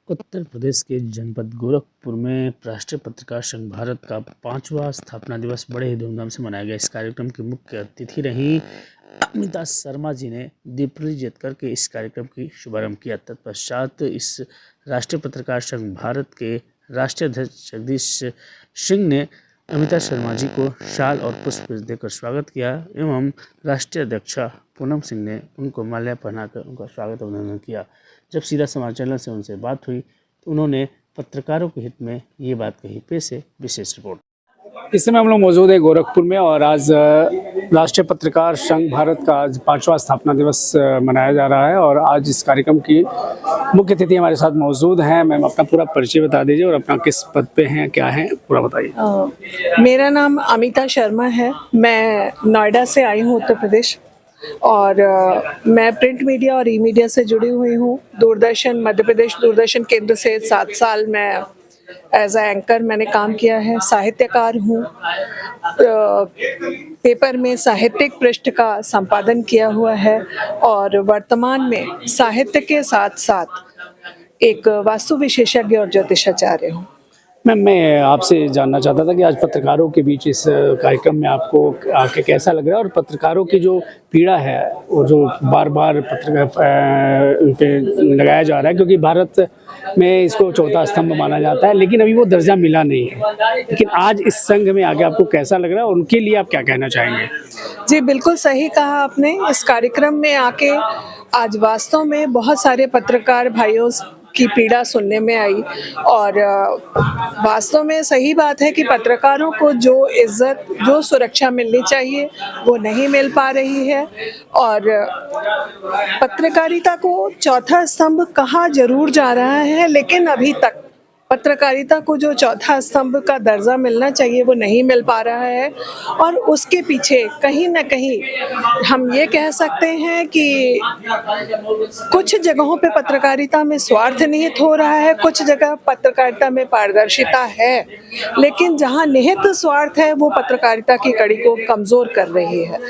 उत्तर प्रदेश के जनपद गोरखपुर में राष्ट्रीय पत्रकार संघ भारत का 5वां स्थापना दिवस बड़े ही धूमधाम से मनाया गया। इस कार्यक्रम की मुख्य अतिथि रही अमिता शर्मा जी ने दीप प्रज्वलित करके इस कार्यक्रम की शुभारंभ किया। तत्पश्चात इस राष्ट्रीय पत्रकार संघ भारत के राष्ट्रीय अध्यक्ष जगदीश सिंह ने अमिता शर्मा जी को शाल और पुष्प देकर स्वागत किया एवं राष्ट्रीय अध्यक्षा पूनम सिंह ने उनको माल्या पहनाकर उनका स्वागत अभिनंदन किया। जब सीधा समाचार चैनल से उनसे बात हुई तो उन्होंने पत्रकारों के हित में ये बात कही। पेश है विशेष रिपोर्ट। इस समय हम लोग मौजूद है गोरखपुर में और आज राष्ट्रीय पत्रकार संघ भारत का आज 5वां स्थापना दिवस मनाया जा रहा है और आज इस कार्यक्रम की मुख्य अतिथि हमारे साथ मौजूद हैं। मैम अपना पूरा परिचय बता दीजिए और अपना किस पद पे हैं, क्या है, पूरा बताइए। मेरा नाम अमिता शर्मा है। मैं नोएडा से आई हूँ, उत्तर प्रदेश, और मैं प्रिंट मीडिया और ई मीडिया से जुड़ी हुई हूँ। दूरदर्शन, मध्य प्रदेश दूरदर्शन केंद्र से 7 साल मैं एज ए एंकर मैंने काम किया है। साहित्यकार हूँ, पेपर में साहित्यिक पृष्ठ का संपादन किया हुआ है और वर्तमान में साहित्य के साथ साथ एक वास्तु विशेषज्ञ और ज्योतिषाचार्य हूँ। मैम मैं आपसे जानना चाहता था कि आज पत्रकारों के बीच इस कार्यक्रम में आपको आके कैसा लग रहा है और पत्रकारों की जो पीड़ा है और जो बार बार पत्रकार उन पे लगाया जा रहा है, क्योंकि भारत में इसको चौथा स्तंभ माना जाता है लेकिन अभी वो दर्जा मिला नहीं है, लेकिन आज इस संघ में आके आपको कैसा लग रहा है और उनके लिए आप क्या कहना चाहेंगे? जी बिल्कुल सही कहा आपने। इस कार्यक्रम में आके आज वास्तव में बहुत सारे पत्रकार भाइयों की पीड़ा सुनने में आई और वास्तव में सही बात है कि पत्रकारों को जो इज्जत, जो सुरक्षा मिलनी चाहिए वो नहीं मिल पा रही है और पत्रकारिता को चौथा स्तंभ कहा जरूर जा रहा है, लेकिन अभी तक पत्रकारिता को जो चौथा स्तंभ का दर्जा मिलना चाहिए वो नहीं मिल पा रहा है। और उसके पीछे कहीं ना कहीं हम ये कह सकते हैं कि कुछ जगहों पे पत्रकारिता में स्वार्थ निहित हो रहा है, कुछ जगह पत्रकारिता में पारदर्शिता है, लेकिन जहाँ निहित स्वार्थ है वो पत्रकारिता की कड़ी को कमज़ोर कर रही है।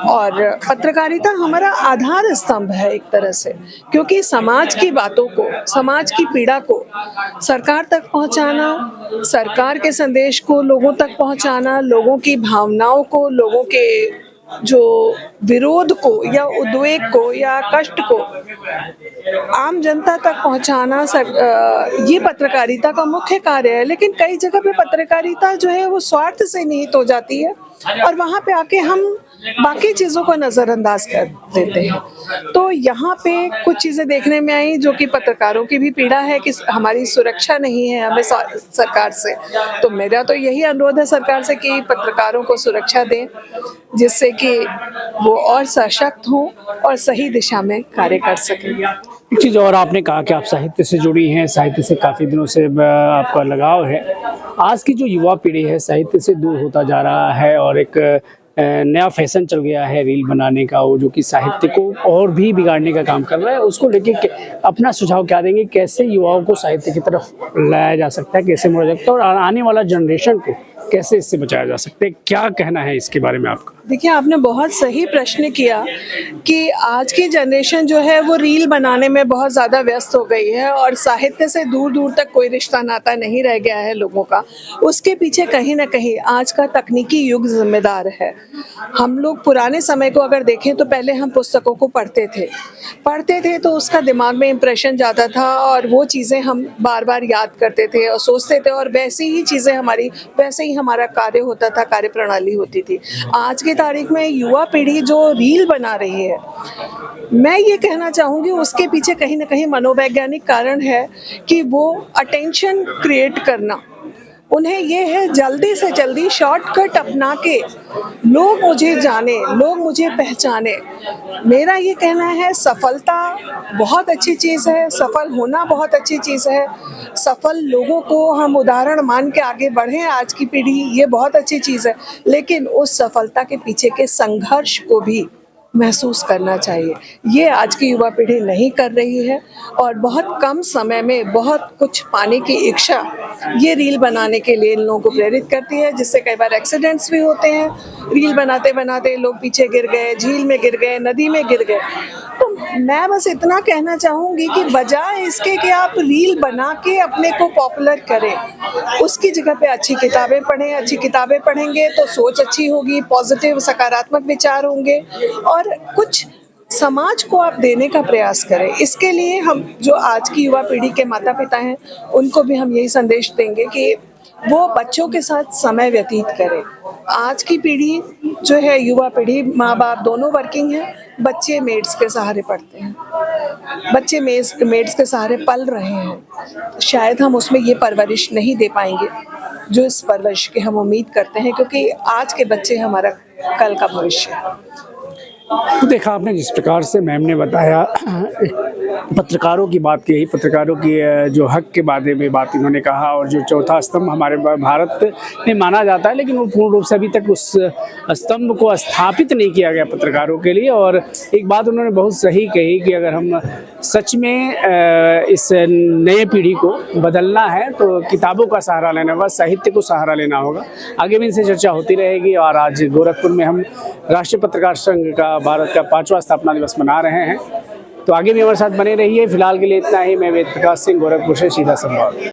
और पत्रकारिता हमारा आधार स्तंभ है एक तरह से, क्योंकि समाज की बातों को, समाज की पीड़ा को सरकार तक पहुंचाना, सरकार के संदेश को लोगों तक पहुंचाना, लोगों की भावनाओं को, लोगों के जो विरोध को या उद्वेग को या कष्ट को आम जनता तक पहुंचाना ये पत्रकारिता का मुख्य कार्य है। लेकिन कई जगह पे पत्रकारिता जो है वो स्वार्थ से निहित हो जाती है और वहाँ पे आके हम बाकी चीज़ों को नज़रअंदाज कर देते हैं। तो यहाँ पे कुछ चीज़ें देखने में आई जो कि पत्रकारों की भी पीड़ा है कि हमारी सुरक्षा नहीं है हमें सरकार से। तो मेरा तो यही अनुरोध है सरकार से कि पत्रकारों को सुरक्षा दें, जिससे कि वो और सशक्त हों और सही दिशा में कार्य कर सकें। एक चीज़ और, आपने कहा कि आप साहित्य से जुड़ी हैं, साहित्य से काफ़ी दिनों से आपका लगाव है। आज की जो युवा पीढ़ी है साहित्य से दूर होता जा रहा है और एक नया फैशन चल गया है रील बनाने का, वो जो कि साहित्य को और भी बिगाड़ने का काम कर रहा है। उसको लेके अपना सुझाव क्या देंगे? कैसे युवाओं को साहित्य की तरफ लाया जा सकता है, कैसे मोड़ा जा सकता है और आने वाला जनरेशन को कैसे इससे बचाया जा सकता है? क्या कहना है इसके बारे में आपका? देखिए, आपने बहुत सही प्रश्न किया कि आज की जनरेशन जो है वो रील बनाने में बहुत ज़्यादा व्यस्त हो गई है और साहित्य से दूर दूर तक कोई रिश्ता नाता नहीं रह गया है लोगों का। उसके पीछे कहीं ना कहीं आज का तकनीकी युग जिम्मेदार है। हम लोग पुराने समय को अगर देखें तो पहले हम पुस्तकों को पढ़ते थे तो उसका दिमाग में इम्प्रेशन जाता था और वो चीज़ें हम बार बार याद करते थे और सोचते थे और वैसे ही चीज़ें वैसे ही हमारा कार्य होता था, कार्य प्रणाली होती थी। आज की तारीख में युवा पीढ़ी जो रील बना रही है, मैं ये कहना चाहूँगी उसके पीछे कहीं ना कहीं मनोवैज्ञानिक कारण है कि वो अटेंशन क्रिएट करना, उन्हें ये है जल्दी से जल्दी शॉर्टकट अपना के लोग मुझे जाने, लोग मुझे पहचाने। मेरा ये कहना है सफलता बहुत अच्छी चीज़ है, सफल होना बहुत अच्छी चीज़ है, सफल लोगों को हम उदाहरण मान के आगे बढ़ें आज की पीढ़ी, ये बहुत अच्छी चीज़ है, लेकिन उस सफलता के पीछे के संघर्ष को भी महसूस करना चाहिए। ये आज की युवा पीढ़ी नहीं कर रही है और बहुत कम समय में बहुत कुछ पाने की इच्छा ये रील बनाने के लिए इन लोगों को प्रेरित करती है, जिससे कई बार एक्सीडेंट्स भी होते हैं। रील बनाते बनाते लोग पीछे गिर गए, झील में गिर गए, नदी में गिर गए। तो मैं बस इतना कहना चाहूँगी कि बजाय इसके कि आप रील बना के अपने को पॉपुलर करें, उसकी जगह पे अच्छी किताबें पढ़ें। अच्छी किताबें पढ़ेंगे तो सोच अच्छी होगी, पॉजिटिव सकारात्मक विचार होंगे और कुछ समाज को आप देने का प्रयास करें। इसके लिए हम जो आज की युवा पीढ़ी के माता पिता हैं उनको भी हम यही संदेश देंगे कि वो बच्चों के साथ समय व्यतीत करें। आज की पीढ़ी जो है, युवा पीढ़ी, माँ बाप दोनों वर्किंग हैं, बच्चे मेड्स के सहारे पढ़ते हैं, बच्चे मेड्स के सहारे पल रहे हैं। शायद हम उसमें ये परवरिश नहीं दे पाएंगे जो इस परवरिश की हम उम्मीद करते हैं, क्योंकि आज के बच्चे हमारा कल का भविष्य है। तो देखा आपने जिस प्रकार से मैम ने बताया, पत्रकारों की बात की, पत्रकारों की जो हक के बारे में बात इन्होंने कहा, और जो चौथा स्तंभ हमारे भारत में माना जाता है, लेकिन वो पूर्ण रूप से अभी तक उस स्तंभ को स्थापित नहीं किया गया पत्रकारों के लिए। और एक बात उन्होंने बहुत सही कही कि अगर हम सच में इस नए पीढ़ी को बदलना है तो किताबों का सहारा लेना होगा, साहित्य को सहारा लेना होगा। आगे भी इनसे चर्चा होती रहेगी। और आज गोरखपुर में हम राष्ट्रीय पत्रकार संघ का भारत का 5वां स्थापना दिवस मना रहे हैं, तो आगे भी हमारे साथ बने रहिए। फिलहाल के लिए इतना ही। मैं वेद प्रकाश सिंह, गोरखपुर से सीधा संवाद।